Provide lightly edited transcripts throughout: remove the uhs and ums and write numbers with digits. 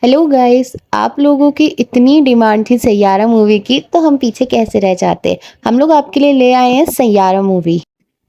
Hello guys, आप लोगों की इतनी डिमांड थी सैयारा मूवी की, तो हम पीछे कैसे रह जाते। हम लोग आपके लिए ले आए हैं सैयारा मूवी।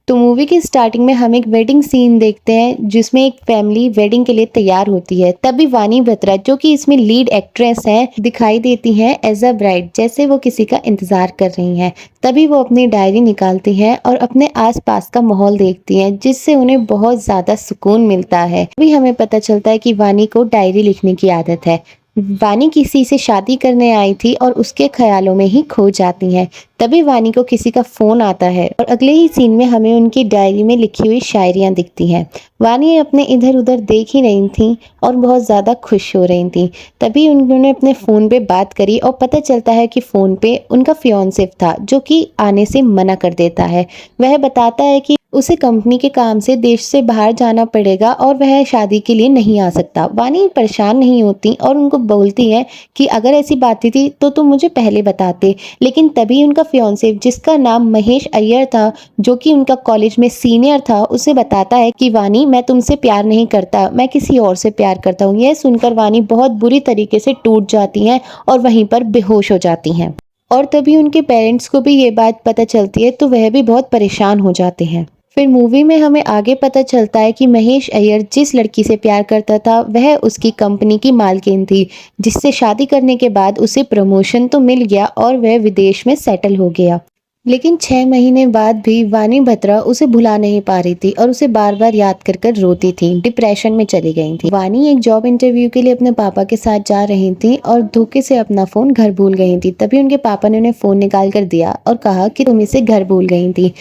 तो मूवी की स्टार्टिंग में हम एक वेडिंग सीन देखते हैं जिसमें एक फैमिली वेडिंग के लिए तैयार होती है। तभी वानी बत्रा जो कि इसमें लीड एक्ट्रेस है दिखाई देती हैं एज अ ब्राइड, जैसे वो किसी का इंतजार कर रही हैं। तभी वो अपनी डायरी निकालती हैं और अपने आसपास का माहौल देखती हैं, जिससे उन्हें बहुत ज्यादा सुकून मिलता है। तभी हमें पता चलता है कि वानी को डायरी लिखने की आदत है। वानी किसी से शादी करने आई थी और उसके ख्यालों में ही खो जाती हैं। तभी वानी को किसी का फोन आता है और अगले ही सीन में हमें उनकी डायरी में लिखी हुई शायरियां दिखती हैं। वानी अपने इधर उधर देख ही रही थी और बहुत ज्यादा खुश हो रही थी। तभी उन्होंने अपने फोन पे बात करी और पता चलता है कि फोन पे उनका फियांसे था, जो कि आने से मना कर देता है। वह बताता है कि उसे कंपनी के काम से देश से बाहर जाना पड़ेगा और वह शादी के लिए नहीं आ सकता। वानी परेशान नहीं होती और उनको बोलती है कि अगर ऐसी बात थी तो तुम मुझे पहले बताते। लेकिन तभी उनका फियांसे, जिसका नाम महेश अय्यर था, जो कि उनका कॉलेज में सीनियर था, उसे बताता है कि वानी, मैं तुमसे प्यार नहीं करता, मैं किसी और से प्यार करता हूँ। यह सुनकर वानी बहुत बुरी तरीके से टूट जाती हैं और वहीं पर बेहोश हो जाती हैं। और तभी उनके पेरेंट्स को भी ये बात पता चलती है, तो वह भी बहुत परेशान हो जाते हैं। फिर मूवी में हमें आगे पता चलता है कि महेश अय्यर जिस लड़की से प्यार करता था वह उसकी कंपनी की मालकिन थी, जिससे शादी करने के बाद उसे प्रमोशन तो मिल गया और वह विदेश में सेटल हो गया। लेकिन 6 महीने बाद भी वानी बत्रा उसे भुला नहीं पा रही थी और उसे बार बार याद कर कर रोती थी, डिप्रेशन में चली गई थी। वानी एक जॉब इंटरव्यू के लिए अपने पापा के साथ जा रही थी और धोखे से अपना फोन घर भूल गई थी। तभी उनके पापा ने उन्हें फोन निकाल कर दिया और कहा कि तुम इसे घर भूल गई थी।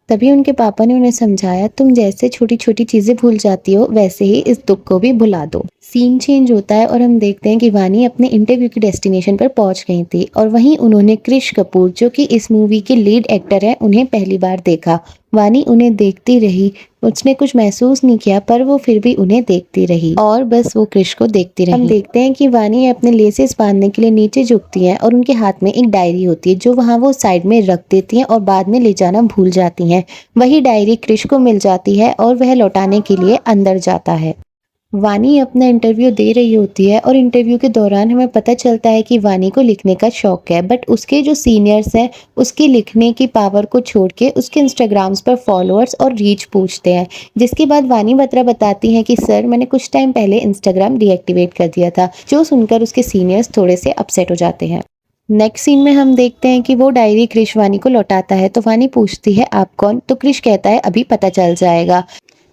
तभी उनके पापा ने उन्हें समझाया, तुम जैसे छोटी छोटी चीजें भूल जाती हो वैसे ही इस दुख को भी भुला दो। सीन चेंज होता है और हम देखते हैं कि वानी अपने इंटरव्यू की डेस्टिनेशन पर पहुंच गई थी और वहीं उन्होंने क्रिश कपूर, जो कि इस मूवी के लीड एक्टर है, उन्हें पहली बार देखा। वानी उन्हें देखती रही, उसने कुछ महसूस नहीं किया, पर वो फिर भी उन्हें देखती रही और बस वो क्रिश को देखती रही। हम देखते हैं कि वानी अपने लेसेस बांधने के लिए नीचे झुकती है और उनके हाथ में एक डायरी होती है, जो वहां वो साइड में रख देती हैं और बाद में ले जाना भूल जाती हैं। वही डायरी क्रिश को मिल जाती है और वह लौटाने के लिए अंदर जाता है। वानी अपना इंटरव्यू दे रही होती है और इंटरव्यू के दौरान हमें पता चलता है कि वानी को लिखने का शौक है, बट उसके जो सीनियर्स हैं उसकी लिखने की पावर को छोड़ के उसके इंस्टाग्राम्स पर फॉलोअर्स और रीच पूछते हैं। जिसके बाद वानी बत्रा बताती हैं कि सर, मैंने कुछ टाइम पहले इंस्टाग्राम डीएक्टिवेट कर दिया था, जो सुनकर उसके सीनियर्स थोड़े से अपसेट हो जाते हैं। नेक्स्ट सीन में हम देखते हैं कि वो डायरी क्रिश वानी को लौटाता है, तो वानी पूछती है आप कौन, तो क्रिश कहता है अभी पता चल जाएगा।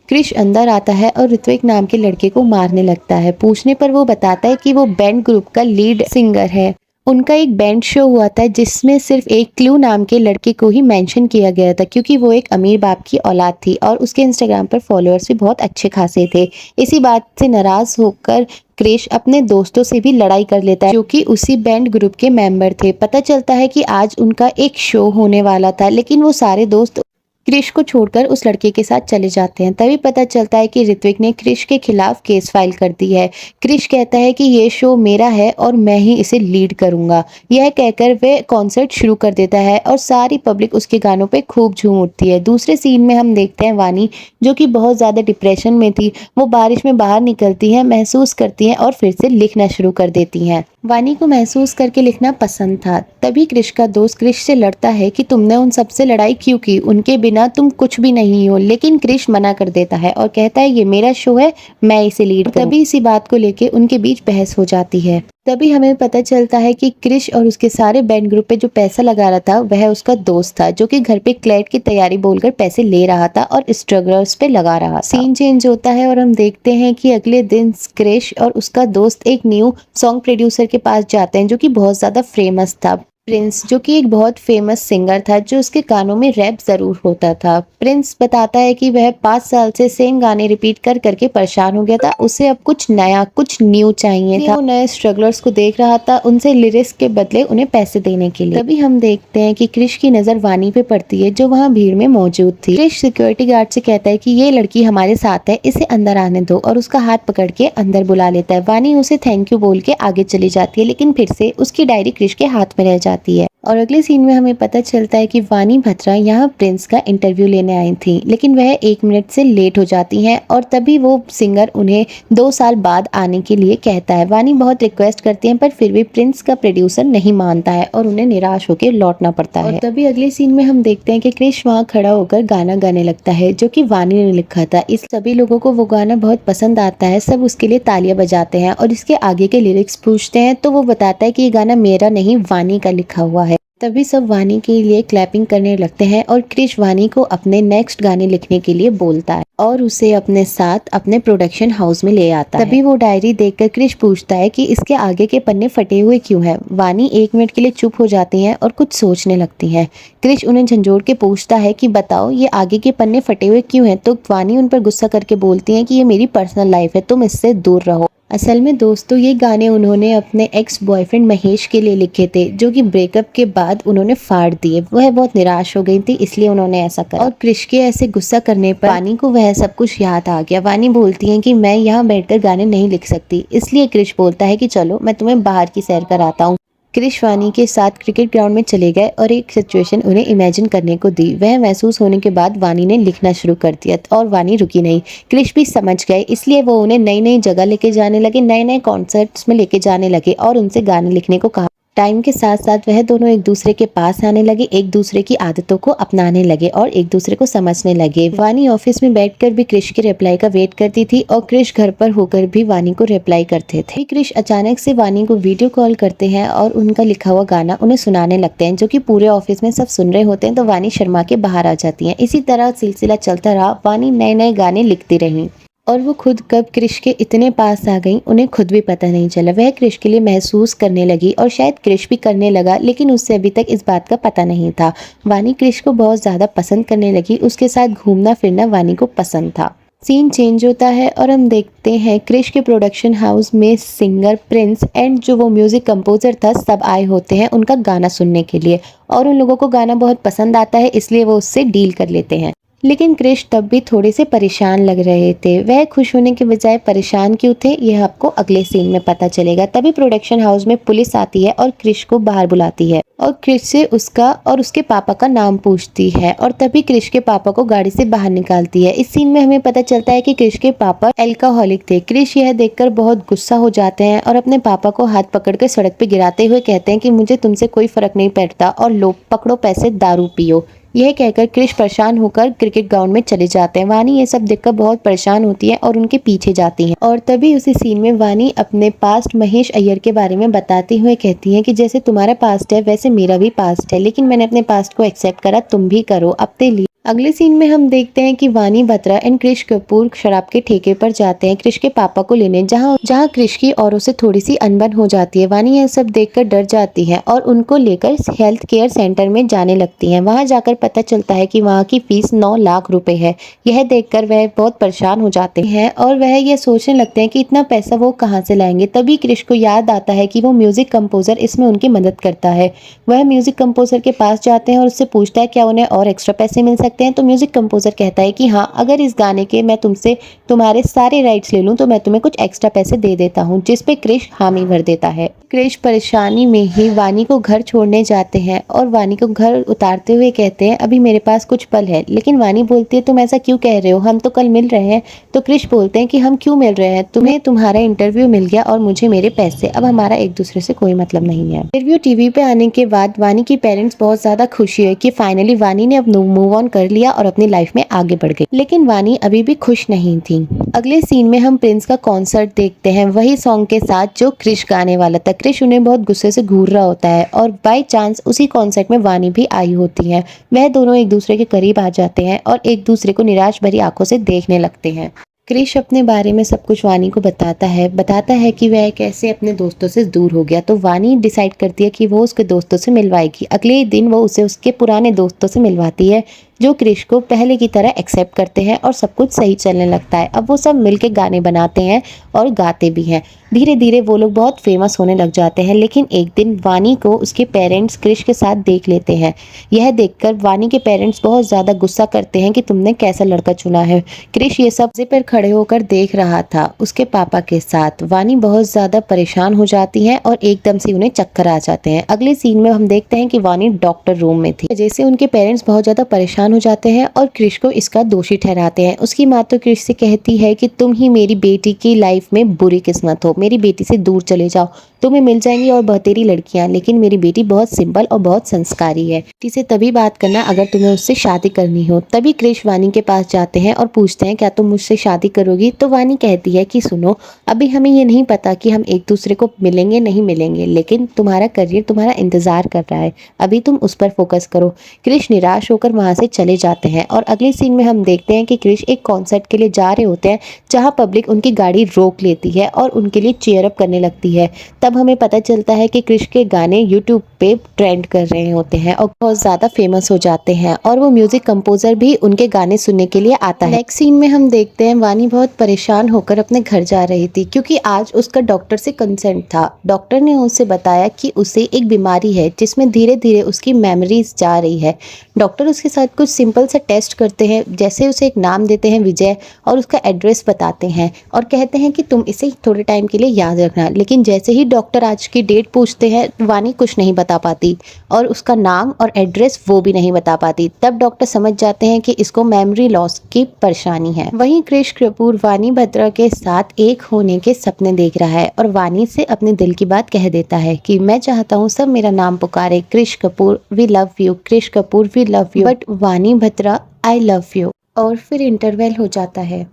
क्रिश अंदर आता है और ऋत्विक नाम के लड़के को मारने लगता है। पूछने पर वो बताता है कि वो बैंड ग्रुप का लीड सिंगर है। उनका एक बैंड शो हुआ था जिसमें सिर्फ एक क्लू नाम के लड़के को ही मेंशन किया गया था, क्योंकि वो एक अमीर बाप की औलाद थी और उसके इंस्टाग्राम पर फॉलोअर्स भी बहुत अच्छे खासे थे। इसी बात से नाराज होकर क्रिश अपने दोस्तों से भी लड़ाई कर लेता है, जो कि उसी बैंड ग्रुप के मेंबर थे। पता चलता है कि आज उनका एक शो होने वाला था, लेकिन वो सारे दोस्त क्रिश को छोड़कर उस लड़के के साथ चले जाते हैं। तभी पता चलता है कि ऋत्विक ने क्रिश के खिलाफ केस फाइल कर दी है। क्रिश कहता है कि ये शो मेरा है और मैं ही इसे लीड करूंगा। यह कहकर वह कॉन्सर्ट शुरू कर देता है और सारी पब्लिक उसके गानों पे खूब झूम उठती है। दूसरे सीन में हम देखते हैं वानी, जो कि बहुत ज्यादा डिप्रेशन में थी, वो बारिश में बाहर निकलती है, महसूस करती है और फिर से लिखना शुरू कर देती हैं। वानी को महसूस करके लिखना पसंद था। तभी क्रिश का दोस्त क्रिश से लड़ता है कि तुमने उन सबसे लड़ाई क्यों की, उनके बिना तुम कुछ भी नहीं हो। लेकिन क्रिश मना कर देता है और कहता है ये मेरा शो है, मैं इसे लीड करूं। तभी इसी बात को लेके उनके बीच बहस हो जाती है। तभी हमें पता चलता है कि क्रिश और उसके सारे बैंड ग्रुप पे जो पैसा लगा रहा था वह उसका दोस्त था, जो कि घर पे क्लैट की तैयारी बोलकर पैसे ले रहा था और स्ट्रगलर्स पे लगा रहा था। सीन चेंज होता है और हम देखते हैं कि अगले दिन क्रिश और उसका दोस्त एक न्यू सॉन्ग प्रोड्यूसर के पास जाते हैं, जो कि बहुत ज्यादा फेमस था, प्रिंस, जो कि एक बहुत फेमस सिंगर था, जो उसके गानों में रैप जरूर होता था। प्रिंस बताता है कि वह 5 साल से सेम गाने रिपीट कर करके परेशान हो गया था, उसे अब कुछ नया, कुछ न्यू चाहिए था। वो नए स्ट्रगलर्स को देख रहा था, उनसे लिरिक्स के बदले उन्हें पैसे देने के लिए। तभी हम देखते हैं कि क्रिश की नजर वानी पे पड़ती है, जो वहाँ भीड़ में मौजूद थी। क्रिश सिक्योरिटी गार्ड से कहता है कि ये लड़की हमारे साथ है, इसे अंदर आने दो, और उसका हाथ पकड़ के अंदर बुला लेता है। वानी उसे थैंक यू बोल के आगे चली जाती है, लेकिन फिर से उसकी डायरी क्रिश के हाथ में रह जाती है और अगले सीन में हमें पता चलता है कि वानी बत्रा यहाँ प्रिंस का इंटरव्यू लेने आई थी, लेकिन वह 1 मिनट से लेट हो जाती हैं और तभी वो सिंगर उन्हें 2 साल बाद आने के लिए कहता है। वानी बहुत रिक्वेस्ट करती हैं पर फिर भी प्रिंस का प्रोड्यूसर नहीं मानता है और उन्हें निराश होकर लौटना पड़ता है। और तभी अगले सीन में हम देखते हैं कि क्रिश वहाँ खड़ा होकर गाना गाने लगता है जो कि वानी ने लिखा था। इस सभी लोगों को वो गाना बहुत पसंद आता है, सब उसके लिए तालियां बजाते हैं और इसके आगे के लिरिक्स पूछते हैं तो वो बताता है कि ये गाना मेरा नहीं वानी का लिखा हुआ है। तभी सब वानी के लिए क्लैपिंग करने लगते हैं और क्रिश वानी को अपने नेक्स्ट गाने लिखने के लिए बोलता है और उसे अपने साथ अपने प्रोडक्शन हाउस में ले आता है। तभी वो डायरी देखकर क्रिश पूछता है कि इसके आगे के पन्ने फटे हुए क्यों हैं। वानी 1 मिनट के लिए चुप हो जाती हैं और कुछ सोचने लगती हैं। क्रिश उन्हें झंझोड़ के पूछता है कि बताओ ये आगे के पन्ने फटे हुए क्यों हैं, तो वानी उन पर गुस्सा करके बोलती है कि ये मेरी पर्सनल लाइफ है, तुम इससे दूर रहो। असल में दोस्तों ये गाने उन्होंने अपने एक्स बॉयफ्रेंड महेश के लिए लिखे थे, जो कि ब्रेकअप के बाद उन्होंने फाड़ दिए। वह बहुत निराश हो गई थी इसलिए उन्होंने ऐसा करा। और क्रिश के ऐसे गुस्सा करने पर वानी को वह सब कुछ याद आ गया। वानी बोलती है कि मैं यहाँ बैठकर गाने नहीं लिख सकती, इसलिए क्रिश बोलता है कि चलो मैं तुम्हें बाहर की सैर कराता हूँ। क्रिश वानी के साथ क्रिकेट ग्राउंड में चले गए और एक सिचुएशन उन्हें इमेजिन करने को दी। वह महसूस होने के बाद वानी ने लिखना शुरू कर दिया और वानी रुकी नहीं। क्रिश भी समझ गए, इसलिए वो उन्हें नई नई जगह लेके जाने लगे, नए नए कॉन्सर्ट्स में लेके जाने लगे और उनसे गाने लिखने को कहा। टाइम के साथ साथ वह दोनों एक दूसरे के पास आने लगे, एक दूसरे की आदतों को अपनाने लगे और एक दूसरे को समझने लगे। वानी ऑफिस में बैठकर भी क्रिश के रिप्लाई का वेट करती थी और क्रिश घर पर होकर भी वानी को रिप्लाई करते थे। क्रिश अचानक से वानी को वीडियो कॉल करते हैं और उनका लिखा हुआ गाना उन्हें सुनाने लगते हैं, जो कि पूरे ऑफिस में सब सुन रहे होते हैं। तो वानी शर्मा के बाहर आ जाती है। इसी तरह सिलसिला चलता रहा। वानी नए नए गाने लिखती रही और वो खुद कब क्रिश के इतने पास आ गई उन्हें खुद भी पता नहीं चला। वह क्रिश के लिए महसूस करने लगी और शायद क्रिश भी करने लगा, लेकिन उससे अभी तक इस बात का पता नहीं था। वानी क्रिश को बहुत ज़्यादा पसंद करने लगी, उसके साथ घूमना फिरना वानी को पसंद था। सीन चेंज होता है और हम देखते हैं क्रिश के प्रोडक्शन हाउस में सिंगर प्रिंस एंड जो वो म्यूजिक कंपोजर था सब आए होते हैं उनका गाना सुनने के लिए और उन लोगों को गाना बहुत पसंद आता है, इसलिए वो उससे डील कर लेते हैं। लेकिन क्रिश तब भी थोड़े से परेशान लग रहे थे। वह खुश होने के बजाय परेशान क्यों थे यह आपको अगले सीन में पता चलेगा। तभी प्रोडक्शन हाउस में पुलिस आती है और क्रिश को बाहर बुलाती है और क्रिश से उसका और उसके पापा का नाम पूछती है और तभी क्रिश के पापा को गाड़ी से बाहर निकालती है। इस सीन में हमें पता चलता है कि क्रिश के पापा अल्कोहलिक थे। क्रिश यह देखकर बहुत गुस्सा हो जाते हैं और अपने पापा को हाथ पकड़कर सड़क पे गिराते हुए कहते हैं कि मुझे तुमसे कोई फर्क नहीं पड़ता और लो पकड़ो पैसे दारू पियो। यह कहकर क्रिश परेशान होकर क्रिकेट ग्राउंड में चले जाते हैं। वानी ये सब देखकर बहुत परेशान होती है और उनके पीछे जाती है और तभी उसी सीन में वानी अपने पास्ट महेश अय्यर के बारे में बताते हुए कहती है कि जैसे तुम्हारा पास्ट है वैसे मेरा भी पास्ट है, लेकिन मैंने अपने पास्ट को एक्सेप्ट करा, तुम भी करो अपने लिए। अगले सीन में हम देखते हैं कि वानी बत्रा एंड क्रिश कपूर शराब के ठेके पर जाते हैं क्रिश के पापा को लेने, जहां क्रिश की औरों से थोड़ी सी अनबन हो जाती है। वानी यह सब देखकर डर जाती है और उनको लेकर हेल्थ केयर सेंटर में जाने लगती है। वहां जाकर पता चलता है कि वहां की फीस 9 लाख रुपए है। यह देखकर वह बहुत परेशान हो जाते हैं और वह यह सोचने लगते हैं कि इतना पैसा वो कहाँ से लाएंगे। तभी क्रिश को याद आता है कि वो म्यूजिक कंपोजर इसमें उनकी मदद करता है। वह म्यूजिक कंपोजर के पास जाते हैं और उससे पूछता है क्या उन्हें और एक्स्ट्रा पैसे मिल सकते हैं। तो म्यूजिक कंपोजर कहता है कि हाँ, अगर इस गाने के मैं तुमसे तुम्हारे सारे राइट्स ले लूं तो मैं तुम्हें कुछ एक्स्ट्रा पैसे दे देता हूँ, जिस पे क्रिश हामी भर देता है। क्रिश परेशानी में ही वानी को घर छोड़ने जाते हैं और वानी को घर उतारते हुए कहते हैं अभी मेरे पास कुछ पल है। लेकिन वानी बोलती है तुम ऐसा क्यों कह रहे हो, हम तो कल मिल रहे हैं। तो क्रिश बोलते हैं कि हम क्यों मिल रहे हैं, तुम्हें तुम्हारा इंटरव्यू मिल गया और मुझे मेरे पैसे, अब हमारा एक दूसरे से कोई मतलब नहीं है। इंटरव्यू टीवी पे आने के बाद वानी की पेरेंट्स बहुत ज्यादा खुशी है कि फाइनली वानी ने अब मूव ऑन कर लिया और अपनी लाइफ में आगे बढ़ गई। लेकिन वानी अभी भी खुश नहीं थी। अगले सीन में हम प्रिंस का कॉन्सर्ट देखते हैं, वही सॉन्ग के साथ जो क्रिश गाने वाला था। क्रिश उन्हें बहुत गुस्से से घूर रहा होता है और बाय चांस उसी कॉन्सर्ट में वानी भी आई होती है। वह दोनों एक दूसरे के करीब आ जाते हैं और एक दूसरे को निराश भरी आंखों से देखने लगते हैं। क्रिश अपने बारे में सब कुछ वानी को बताता है कि वह कैसे अपने दोस्तों से दूर हो गया। तो वानी डिसाइड करती है कि वो उसके दोस्तों से मिलवाएगी। अगले दिन वो उसे उसके पुराने दोस्तों से मिलवाती है। जो क्रिश को पहले की तरह एक्सेप्ट करते हैं और सब कुछ सही चलने लगता है। अब वो सब मिलके गाने बनाते हैं और गाते भी हैं। धीरे धीरे वो लोग बहुत फेमस होने लग जाते हैं। लेकिन एक दिन वानी को उसके पेरेंट्स क्रिश के साथ देख लेते हैं। यह देखकर वानी के पेरेंट्स बहुत ज़्यादा गुस्सा करते हैं कि तुमने कैसा लड़का चुना है। क्रिश ये सब पर खड़े होकर देख रहा था उसके पापा के साथ। वानी बहुत ज़्यादा परेशान हो जाती है और एकदम से उन्हें चक्कर आ जाते हैं। अगले सीन में हम देखते हैं कि वानी डॉक्टर रूम में थी। जैसे उनके पेरेंट्स बहुत ज़्यादा परेशान हो जाते हैं और क्रिश को इसका दोषी ठहराते हैं। उसकी माँ तो क्रिश से कहती है कि तुम ही मेरी बेटी की लाइफ में बुरी किस्मत हो, मेरी बेटी से दूर चले जाओ, तुम्हें मिल जाएंगी और बतेरी लड़कियां, लेकिन मेरी बेटी बहुत सिंपल और बहुत संस्कारी है, बेटी से तभी बात करना अगर तुम्हें उससे शादी करनी हो। तभी क्रिश वानी के पास जाते हैं और पूछते हैं क्या तुम मुझसे शादी करोगी। तो वानी कहती है कि सुनो, अभी हमें ये नहीं पता कि हम एक दूसरे को मिलेंगे नहीं मिलेंगे, लेकिन तुम्हारा करियर तुम्हारा इंतजार कर रहा है, अभी तुम उस पर फोकस करो। क्रिश निराश होकर वहां से चले जाते हैं और अगले सीन में हम देखते हैं कि क्रिश एक कॉन्सर्ट के लिए जा रहे होते हैं जहां पब्लिक उनकी गाड़ी रोक लेती है और उनके लिए चीयर अप करने लगती है। तब हमें पता चलता है कि क्रिश के गाने यूट्यूब पे ट्रेंड कर रहे होते हैं और बहुत ज़्यादा फेमस हो जाते हैं और वो म्यूजिक कंपोजर भी उनके गाने सुनने के लिए आता है। नेक्स्ट सीन में हम देखते हैं वानी बहुत परेशान होकर अपने घर जा रही थी क्योंकि आज उसका डॉक्टर से कंसर्ट था। डॉक्टर ने उससे बताया कि उसे एक बीमारी है जिसमें धीरे धीरे उसकी मेमोरीज जा रही है। डॉक्टर उसके साथ कुछ सिंपल सा टेस्ट करते हैं, जैसे उसे एक नाम देते हैं विजय और उसका एड्रेस बताते हैं और कहते हैं कि तुम इसे थोड़े टाइम के लिए याद रखना। लेकिन जैसे ही डॉक्टर आज की डेट पूछते हैं वानी कुछ नहीं बता पाती और उसका नाम और एड्रेस वो भी नहीं बता पाती। तब डॉक्टर समझ जाते हैं कि इसको मेमोरी लॉस की परेशानी है। वहीं क्रिश कपूर वानी बत्रा के साथ एक होने के सपने देख रहा है और वानी से अपने दिल की बात कह देता है कि मैं चाहता हूँ सब मेरा नाम पुकारे, Krish Kapoor we love you, Krish Kapoor we love you, but Vani Batra I love you. और फिर इंटरवल हो जाता है।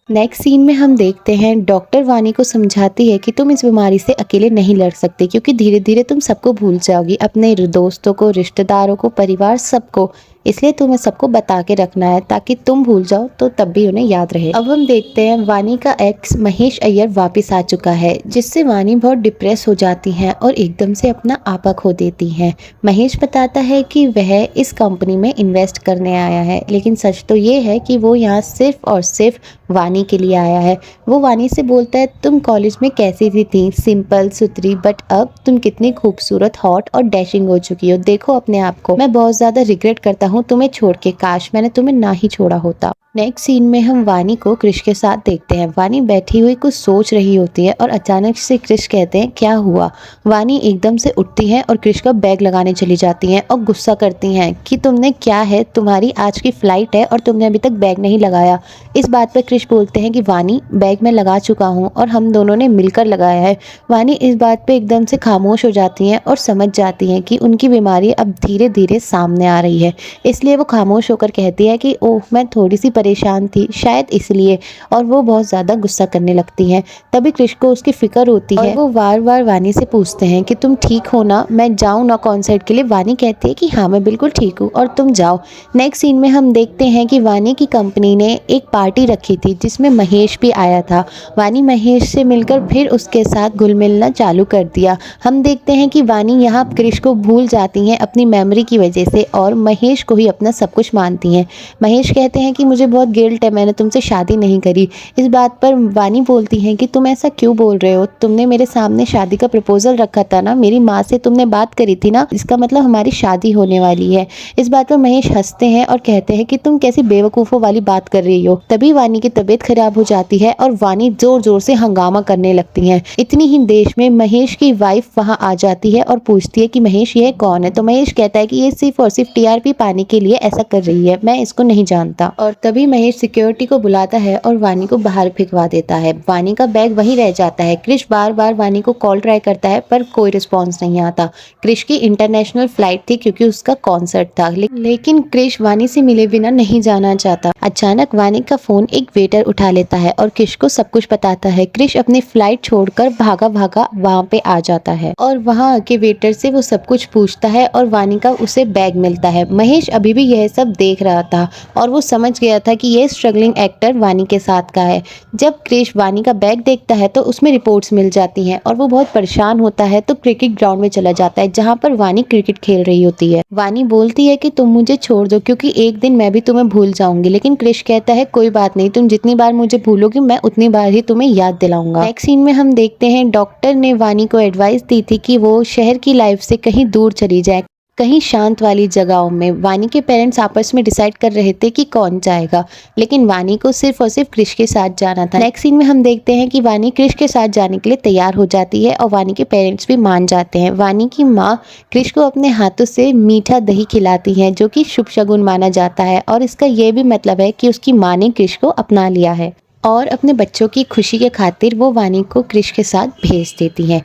नेक्स्ट सीन में हम देखते हैं डॉक्टर वानी को समझाती है कि तुम इस बीमारी से अकेले नहीं लड़ सकते क्योंकि धीरे धीरे तुम सबको भूल जाओगी, अपने दोस्तों को, रिश्तेदारों को, परिवार सबको, इसलिए तुम्हें सबको बता के रखना है ताकि तुम भूल जाओ तो तब भी उन्हें याद रहे। अब हम देखते हैं वानी का एक्स महेश अय्यर वापस आ चुका है जिससे वानी बहुत डिप्रेस हो जाती हैं और एकदम से अपना आपा खो देती हैं। महेश बताता है कि वह इस कंपनी में इन्वेस्ट करने आया है, लेकिन सच तो ये है कि वो यहाँ सिर्फ और सिर्फ वानी के लिए आया है। वो वानी से बोलता है तुम कॉलेज में कैसी थी, सिंपल सुथरी, बट अब तुम कितनी खूबसूरत, हॉट और डैशिंग हो चुकी हो, देखो अपने आप को। मैं बहुत ज्यादा रिग्रेट करता हूँ तुम्हें छोड़ के, काश मैंने तुम्हें ना ही छोड़ा होता। नेक्स्ट सीन में हम वानी को क्रिश के साथ देखते हैं। वानी बैठी हुई कुछ सोच रही होती है और अचानक से क्रिश कहते हैं क्या हुआ। वानी एकदम से उठती है और क्रिश का बैग लगाने चली जाती हैं और गुस्सा करती हैं कि तुमने क्या है, तुम्हारी आज की फ्लाइट है और तुमने अभी तक बैग नहीं लगाया। इस बात पर क्रिश बोलते हैं कि वानी बैग मैं लगा चुका हूँ और हम दोनों ने मिलकर लगाया है। वानी इस बात पर एकदम से खामोश हो जाती हैं और समझ जाती हैं कि उनकी बीमारी अब धीरे धीरे सामने आ रही है, इसलिए वो खामोश होकर कहती है कि ओह मैं थोड़ी सी परेशान थी शायद इसलिए, और वो बहुत ज़्यादा गुस्सा करने लगती हैं। तभी क्रिश को उसकी फिक्र होती है। वो बार बार वानी से पूछते हैं कि तुम ठीक हो ना, मैं जाऊँ ना कॉन्सर्ट के लिए। वानी कहती है कि हाँ मैं बिल्कुल ठीक हूँ और तुम जाओ। नेक्स्ट सीन में हम देखते हैं कि वानी की कंपनी ने एक पार्टी रखी थी जिसमें महेश भी आया था। वानी महेश से मिलकर फिर उसके साथ घुल मिलना चालू कर दिया। हम देखते हैं कि वानी यहाँ क्रिश को भूल जाती हैं अपनी मेमोरी की वजह से और महेश को ही अपना सब कुछ मानती हैं। महेश कहते हैं कि मुझे बहुत गिल्ट है, मैंने तुमसे शादी नहीं करी। इस बात पर वानी बोलती हैं कि तुम ऐसा क्यों बोल रहे हो, तुमने मेरे सामने शादी का प्रपोजल रखा था ना, मेरी माँ से तुमने बात करी थी ना, इसका मतलब हमारी शादी होने वाली है। इस बात पर महेश हंसते हैं और कहते हैं कि तुम कैसी बेवकूफ़ों वाली बात कर रही हो। तभी वानी की तबीयत खराब हो जाती है और वानी जोर जोर से हंगामा करने लगती है। इतनी ही देश में महेश की वाइफ वहाँ आ जाती है और पूछती है कि महेश ये कौन है। तो महेश कहता है कि ये सिर्फ और सिर्फ टीआरपी पाने के लिए ऐसा कर रही है, मैं इसको नहीं जानता। और तभी महेश सिक्योरिटी को बुलाता है और वानी को बाहर फेंकवा देता है। वानी का बैग वहीं रह जाता है। क्रिश बार बार वानी को कॉल ट्राई करता है पर कोई रिस्पॉन्स नहीं आता। क्रिश की इंटरनेशनल फ्लाइट थी क्योंकि उसका कॉन्सर्ट था, लेकिन क्रिश वानी से मिले बिना नहीं जाना चाहता। अचानक वानी का फोन एक वेटर उठा लेता है और क्रिश को सब कुछ बताता है। क्रिश अपनी फ्लाइट छोड़कर भागा भागा वहाँ पे आ जाता है और वहाँ आके वेटर से वो सब कुछ पूछता है और वानी का उसे बैग मिलता है। महेश अभी भी यह सब देख रहा था और वो समझ गया था था कि ये स्ट्रगलिंग एक्टर वानी के साथ का है। जब क्रिश वानी का बैग देखता है तो उसमें रिपोर्ट्स मिल जाती हैं और वो बहुत परेशान होता है, तो क्रिकेट ग्राउंड में चला जाता है जहाँ पर वानी क्रिकेट खेल रही होती है। वानी बोलती है कि तुम मुझे छोड़ दो क्योंकि एक दिन मैं भी तुम्हें भूल जाऊंगी, लेकिन क्रिश कहता है कोई बात नहीं, तुम जितनी बार मुझे भूलोगी मैं उतनी बार ही तुम्हें याद दिलाऊंगा। नेक्स्ट सीन में हम देखते हैं डॉक्टर ने वानी को एडवाइस दी थी कि वो शहर की लाइफ से कहीं दूर चली जाए, कहीं शांत वाली जगहों में। वानी के पेरेंट्स आपस में डिसाइड कर रहे थे कि कौन जाएगा, लेकिन वानी को सिर्फ और सिर्फ क्रिश के साथ जाना था। नेक्स्ट सीन में हम देखते हैं कि वानी क्रिश के साथ जाने के लिए तैयार हो जाती है और वानी के पेरेंट्स भी मान जाते हैं। वानी की माँ क्रिश को अपने हाथों से मीठा दही खिलाती है जो कि शुभ शगुन माना जाता है, और इसका ये भी मतलब है कि उसकी माँ ने क्रिश को अपना लिया है और अपने बच्चों की खुशी के खातिर वो वानी को क्रिश के साथ भेज देती है।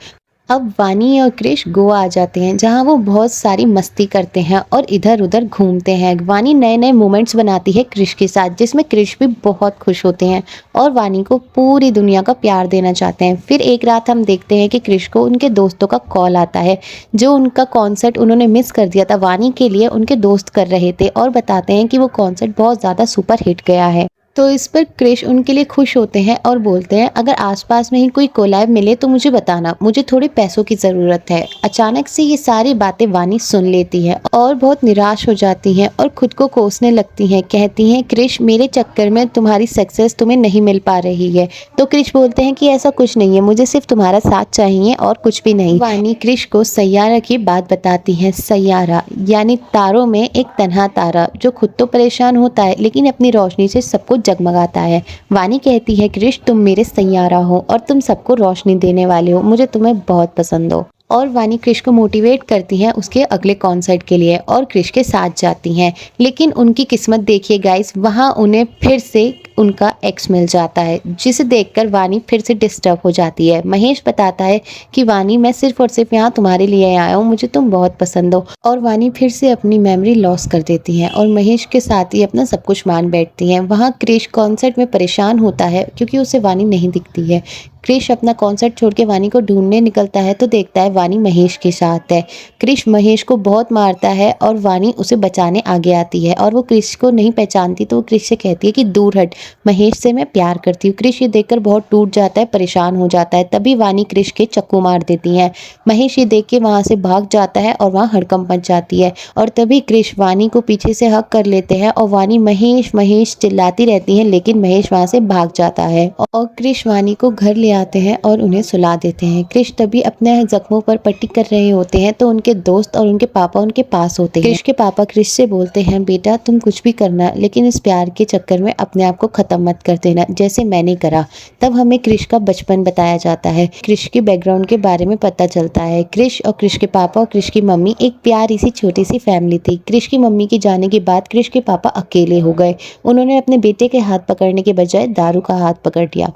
अब वानी और क्रिश गोवा आ जाते हैं जहां वो बहुत सारी मस्ती करते हैं और इधर उधर घूमते हैं। वानी नए नए मोमेंट्स बनाती है क्रिश के साथ, जिसमें क्रिश भी बहुत खुश होते हैं और वानी को पूरी दुनिया का प्यार देना चाहते हैं। फिर एक रात हम देखते हैं कि क्रिश को उनके दोस्तों का कॉल आता है, जो उनका कॉन्सर्ट उन्होंने मिस कर दिया था वानी के लिए उनके दोस्त कर रहे थे, और बताते हैं कि वो कॉन्सर्ट बहुत ज़्यादा सुपर हिट गया है। तो इस पर क्रिश उनके लिए खुश होते हैं और बोलते हैं अगर आसपास में ही कोई कोलैब मिले तो मुझे बताना, मुझे थोड़े पैसों की ज़रूरत है। अचानक से ये सारी बातें वानी सुन लेती है और बहुत निराश हो जाती हैं और खुद को कोसने लगती हैं। कहती हैं क्रिश, मेरे चक्कर में तुम्हारी सक्सेस तुम्हें नहीं मिल पा रही है। तो क्रिश बोलते हैं कि ऐसा कुछ नहीं है, मुझे सिर्फ तुम्हारा साथ चाहिए और कुछ भी नहीं। वानी क्रिश को सैयारा की बात बताती है। सैयारा यानी तारों में एक तन्हा तारा जो खुद तो परेशान होता है लेकिन अपनी रोशनी से सबको जगमगाता है। वानी कहती है क्रिश, तुम मेरे सैयारा हो और तुम सबको रोशनी देने वाले हो, मुझे तुम्हें बहुत पसंद हो। और वानी क्रिश को मोटिवेट करती हैं उसके अगले कॉन्सर्ट के लिए और क्रिश के साथ जाती हैं। लेकिन उनकी किस्मत देखिए गाइस, वहाँ उन्हें फिर से उनका एक्स मिल जाता है, जिसे देखकर वानी फिर से डिस्टर्ब हो जाती है। महेश बताता है कि वानी, मैं सिर्फ और सिर्फ यहाँ तुम्हारे लिए आया हूँ, मुझे तुम बहुत पसंद हो। और वानी फिर से अपनी मेमोरी लॉस कर देती हैं और महेश के साथ ही अपना सब कुछ मान बैठती हैं। वहाँ क्रिश कॉन्सर्ट में परेशान होता है क्योंकि उसे वानी नहीं दिखती है। क्रिश अपना कॉन्सर्ट छोड़ के वानी को ढूंढने निकलता है तो देखता है वानी महेश के साथ है। क्रिश महेश को बहुत मारता है और वानी उसे बचाने आगे आती है और वो क्रिश को नहीं पहचानती, तो वो क्रिश से कहती है कि दूर हट, महेश से मैं प्यार करती हूँ। क्रिश ये देखकर बहुत टूट जाता है, परेशान हो जाता है। तभी वानी क्रिश के चक्कू मार देती है। महेश ये देख के वहाँ से भाग जाता है और वहाँ हड़कंप मच जाती है। और तभी क्रिश वानी को पीछे से हक कर लेते हैं और वानी महेश महेश चिल्लाती रहती है, लेकिन महेश वहाँ से भाग जाता है और क्रिश वानी को घर ले आते हैं और उन्हें सुला देते हैं। क्रिश तभी अपने जख्मों पर पट्टी कर रहे होते हैं तो उनके दोस्त और उनके पापा उनके पास होते हैं। क्रिश के पापा क्रिश से बोलते हैं, बेटा तुम कुछ भी करना, लेकिन इस प्यार के चक्कर में अपने आप को खत्म मत कर देना जैसे मैंने करा। तब हमें क्रिश का बचपन बताया जाता है, क्रिश के बैकग्राउंड के बारे में पता चलता है। क्रिश और क्रिश के पापा और क्रिश की मम्मी एक प्यारी सी छोटी सी फैमिली थी। क्रिश की मम्मी के जाने के बाद क्रिश के पापा अकेले हो गए। उन्होंने अपने बेटे के हाथ पकड़ने के बजाय दारू का हाथ पकड़ लिया।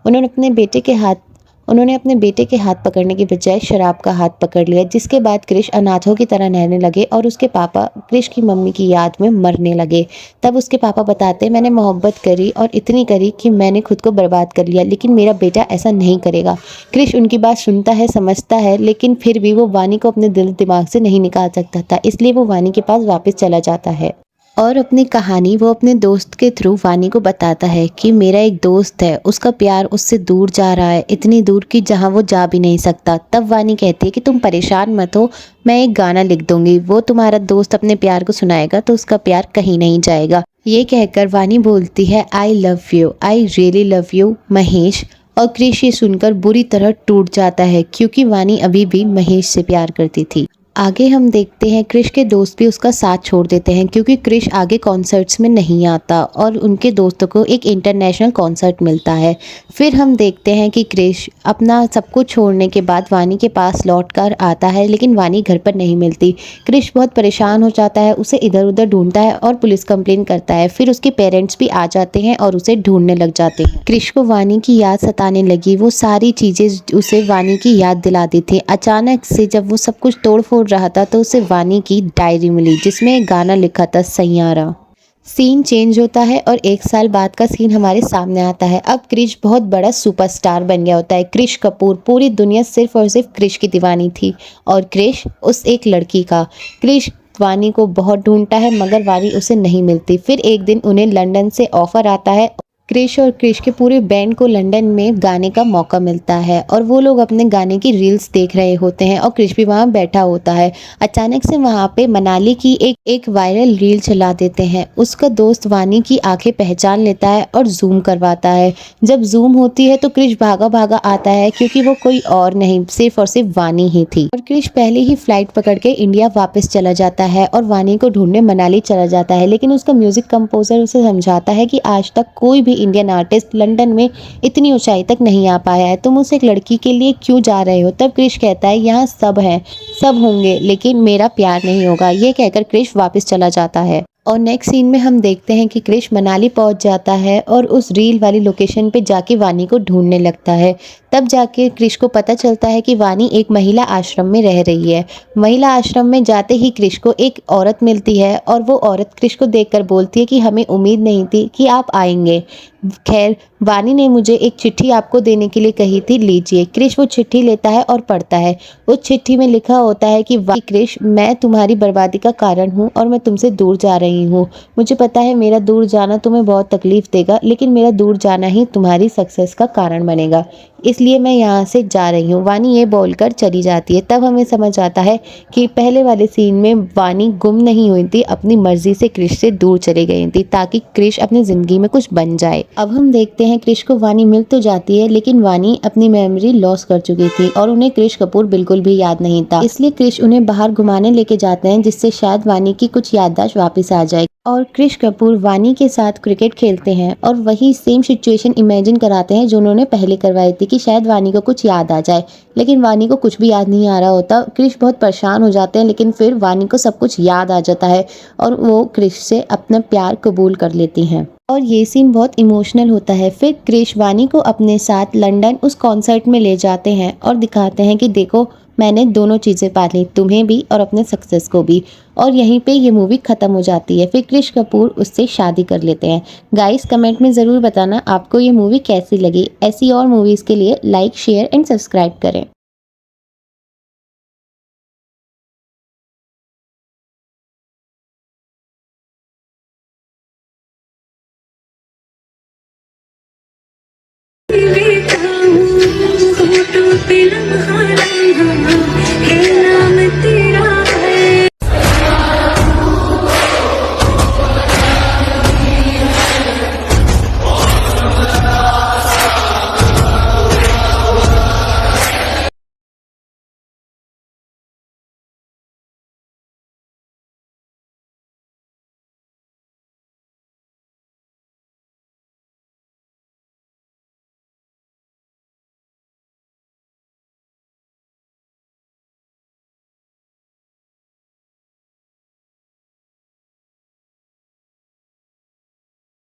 उन्होंने अपने बेटे के हाथ पकड़ने के बजाय शराब का हाथ पकड़ लिया, जिसके बाद क्रिश अनाथों की तरह रहने लगे और उसके पापा क्रिश की मम्मी की याद में मरने लगे। तब उसके पापा बताते, मैंने मोहब्बत करी और इतनी करी कि मैंने खुद को बर्बाद कर लिया, लेकिन मेरा बेटा ऐसा नहीं करेगा। क्रिश उनकी बात सुनता है, समझता है, लेकिन फिर भी वो वानी को अपने दिल दिमाग से नहीं निकाल सकता था, इसलिए वो वानी के पास वापस चला जाता है और अपनी कहानी वो अपने दोस्त के थ्रू वानी को बताता है कि मेरा एक दोस्त है, उसका प्यार उससे दूर जा रहा है, इतनी दूर कि जहाँ वो जा भी नहीं सकता। तब वानी कहती है कि तुम परेशान मत हो, मैं एक गाना लिख दूंगी, वो तुम्हारा दोस्त अपने प्यार को सुनाएगा तो उसका प्यार कहीं नहीं जाएगा। ये कहकर वानी बोलती है, I love you, I really love you Mahesh. और क्रिश ये सुनकर बुरी तरह टूट जाता है क्योंकि वानी अभी भी महेश से प्यार करती थी। आगे हम देखते हैं क्रिश के दोस्त भी उसका साथ छोड़ देते हैं क्योंकि क्रिश आगे कॉन्सर्ट्स में नहीं आता और उनके दोस्तों को एक इंटरनेशनल कॉन्सर्ट मिलता है। फिर हम देखते हैं कि क्रिश अपना सब कुछ छोड़ने के बाद वानी के पास लौट कर आता है, लेकिन वानी घर पर नहीं मिलती। क्रिश बहुत परेशान हो जाता है, उसे इधर उधर ढूंढता है और पुलिस कंप्लेन करता है। फिर उसके पेरेंट्स भी आ जाते हैं और उसे ढूंढने लग जाते हैं। क्रिश को वानी की याद सताने लगी, वो सारी चीज़ें उसे वानी की याद दिलाती थी। अचानक से जब वो सब कुछ तोड़ फोड़ रहा था तो उसे वानी की डायरी मिली जिसमें एक गाना लिखा था, सैयारा। सीन चेंज होता है और 1 साल बाद का सीन हमारे सामने आता है। अब क्रिश बहुत बड़ा सुपरस्टार बन गया होता है। क्रिश कपूर, पूरी दुनिया सिर्फ और सिर्फ क्रिश की दीवानी थी और क्रिश उस एक लड़की का। क्रिश वानी को बहुत ढूंढता है मगर वानी उसे नहीं मिलती। फिर एक दिन उन्हें लंदन से ऑफर आता है। क्रिश और क्रिश के पूरे बैंड को लंदन में गाने का मौका मिलता है और वो लोग अपने गाने की रील्स देख रहे होते हैं और क्रिश भी वहाँ बैठा होता है। अचानक से वहाँ पे मनाली की एक वायरल रील चला देते हैं। उसका दोस्त वानी की आंखें पहचान लेता है और जूम करवाता है। जब जूम होती है तो क्रिश भागा भागा आता है क्योंकि वो कोई और नहीं सिर्फ और सिर्फ वानी ही थी। और क्रिश पहले ही फ्लाइट पकड़ के इंडिया वापस चला जाता है और वानी को ढूंढने मनाली चला जाता है। लेकिन उसका म्यूजिक कंपोजर उसे समझाता है कि आज तक कोई भी इंडियन आर्टिस्ट लंदन में इतनी ऊंचाई तक नहीं आ पाया है, तुम उस एक लड़की के लिए क्यों जा रहे हो। तब क्रिश कहता है यहाँ सब हैं, सब होंगे लेकिन मेरा प्यार नहीं होगा। ये कहकर क्रिश वापस चला जाता है। और नेक्स्ट सीन में हम देखते हैं कि क्रिश मनाली पहुंच जाता है और उस रील वाली लोकेशन पे जाके वानी को ढूंढने लगता है। तब जाके क्रिश को पता चलता है कि वानी एक महिला आश्रम में रह रही है। महिला आश्रम में जाते ही क्रिश को एक औरत मिलती है और वो औरत क्रिश को देखकर बोलती है कि हमें उम्मीद नहीं थी कि आप आएंगे। खैर वानी ने मुझे एक चिट्ठी आपको देने के लिए कही थी, लीजिए। क्रिश वो चिट्ठी लेता है और पढ़ता है। उस चिट्ठी में लिखा होता है कि क्रिश, मैं तुम्हारी बर्बादी का कारण हूँ और मैं तुमसे दूर जा रही हूँ। मुझे पता है मेरा दूर जाना तुम्हें बहुत तकलीफ देगा, लेकिन मेरा दूर जाना ही तुम्हारी सक्सेस का कारण बनेगा, इसलिए मैं यहाँ से जा रही हूँ। वानी ये बोलकर चली जाती है। तब हमें समझ आता है कि पहले वाले सीन में वानी गुम नहीं हुई थी, अपनी मर्जी से क्रिश से दूर चली गई थी ताकि क्रिश अपनी जिंदगी में कुछ बन जाए। अब हम देखते हैं क्रिश को वानी मिल तो जाती है लेकिन वानी अपनी मेमोरी लॉस कर चुकी थी और उन्हें क्रिश कपूर बिल्कुल भी याद नहीं था। इसलिए क्रिश उन्हें बाहर घुमाने लेके जाते हैं जिससे शायद वानी की कुछ याददाश्त वापस आ जाए। और क्रिश कपूर वानी के साथ क्रिकेट खेलते हैं और वही सेम सिचुएशन इमेजिन कराते हैं जो उन्होंने पहले करवाई थी कि शायद वानी को कुछ याद आ जाए, लेकिन वानी को कुछ भी याद नहीं आ रहा होता। क्रिश बहुत परेशान हो जाते हैं लेकिन फिर वानी को सब कुछ याद आ जाता है और वो क्रिश से अपना प्यार कबूल कर लेती हैं। और ये सीन बहुत इमोशनल होता है। फिर क्रिश वानी को अपने साथ लंदन उस कॉन्सर्ट में ले जाते हैं और दिखाते हैं कि देखो मैंने दोनों चीज़ें पा ली, तुम्हें भी और अपने सक्सेस को भी। और यहीं पे ये मूवी ख़त्म हो जाती है। फिर क्रिश कपूर उससे शादी कर लेते हैं। गाइस कमेंट में ज़रूर बताना आपको ये मूवी कैसी लगी। ऐसी और मूवीज़ के लिए लाइक शेयर एंड सब्सक्राइब करें।